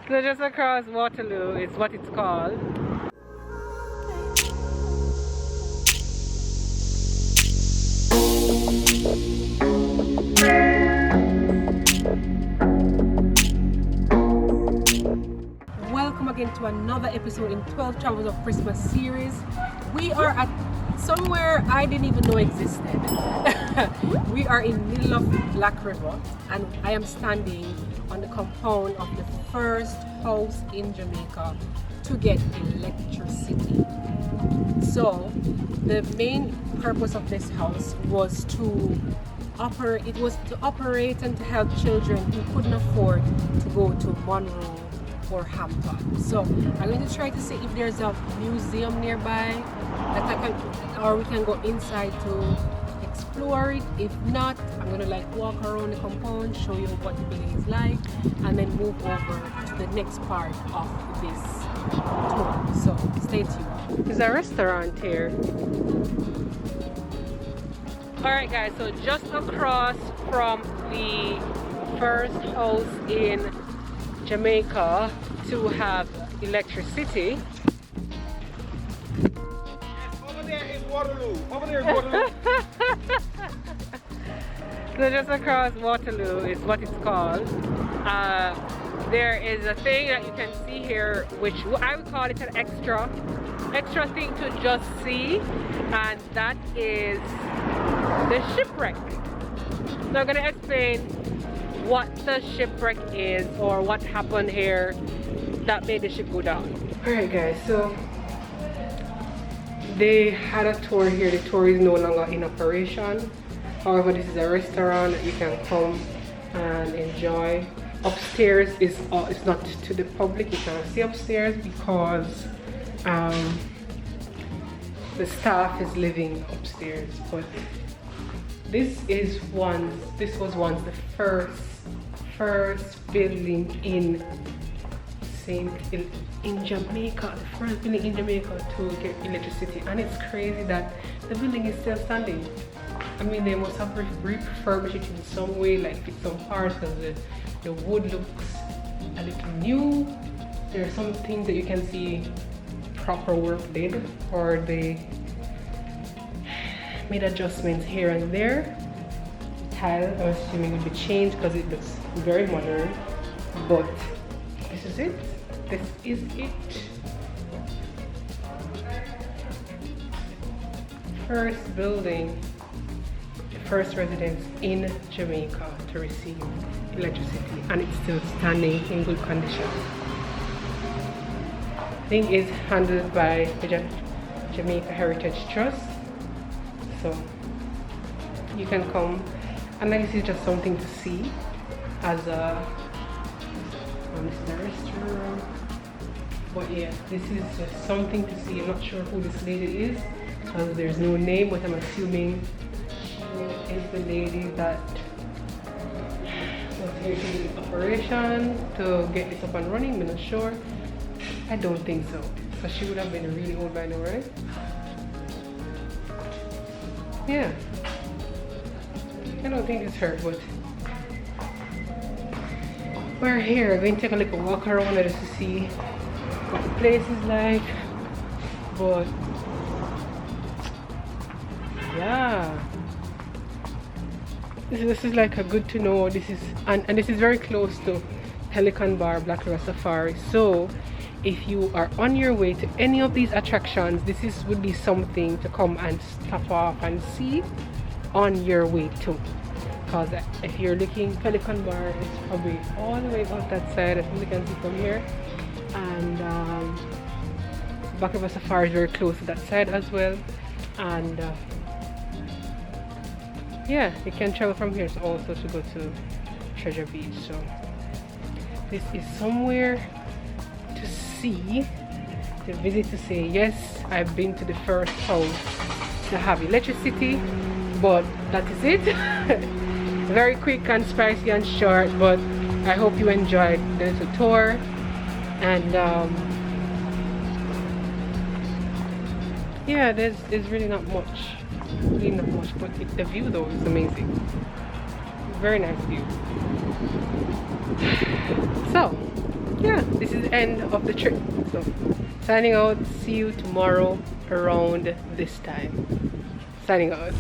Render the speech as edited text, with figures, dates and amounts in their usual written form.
So just across Waterloo is what it's called. Welcome again to another episode in 12 Travels of Christmas series. We are at somewhere I didn't even know existed. We are in the middle of Black River and I am standing on the compound of the first house in Jamaica to get electricity. So the main purpose of this house was to operate and to help children who couldn't afford to go to Munro or Hampton. So I'm going to try to see if there's a museum nearby that I can, or we can go inside to explore it. If not, I'm going to like walk around the compound, show you what the building is like, and then move over to the next part of this tour. So stay tuned. There's a restaurant here. Alright guys, so just across from the first house in Jamaica to have electricity. Over there is Waterloo. Over there is Waterloo. So just across Waterloo is what it's called. There is a thing that you can see here, which I would call it an extra thing to just see, and that is the shipwreck. So I'm going to explain what the shipwreck is or what happened here that made the ship go down. Alright guys, so they had a tour here. The tour is no longer in operation. However, this is a restaurant that you can come and enjoy. Upstairs is it's not to the public. You can't see upstairs because the staff is living upstairs. But this was once the first building in Jamaica, the first building in Jamaica to get electricity, and it's crazy that the building is still standing. I mean, they must have refurbished it in some way, like fix some parts, because the wood looks a little new. There are some things that you can see proper work did, or they made adjustments here and there. Tile, I'm assuming, will be changed because it looks very modern. But this is it. This is it. First building, the first residence in Jamaica to receive electricity, and it's still standing in good condition. The thing is handled by the Jamaica Heritage Trust. So you can come, and this is just something to see as a restaurant. But yeah, this is just something to see. I'm not sure who this lady is because there's no name, but I'm assuming she is the lady that was here to do the operation to get this up and running. I'm not sure. I don't think so. So she would have been really old by now, right? Yeah. I don't think it's her, but we're here. We're going to take a little walk around just to see what the place is like. But yeah, this is like a good to know. This is and this is very close to Pelican Bar, Black River Safari. So if you are on your way to any of these attractions, this would be something to come and stop off and see on your way to. Because if you're looking, Pelican Bar is probably all the way out that side. I think you can see from here. And Black River Safari is very close to that side as well. And yeah, you can travel from here also to go to Treasure Beach. So this is somewhere to see, to visit, to say, yes, I've been to the first house to have electricity, but that is it. Very quick and spicy and short, but I hope you enjoyed the little tour. And yeah, there's really not much, but the view though is amazing. Very nice view. So yeah, this is the end of the trip. So signing out, see you tomorrow around this time. Signing out.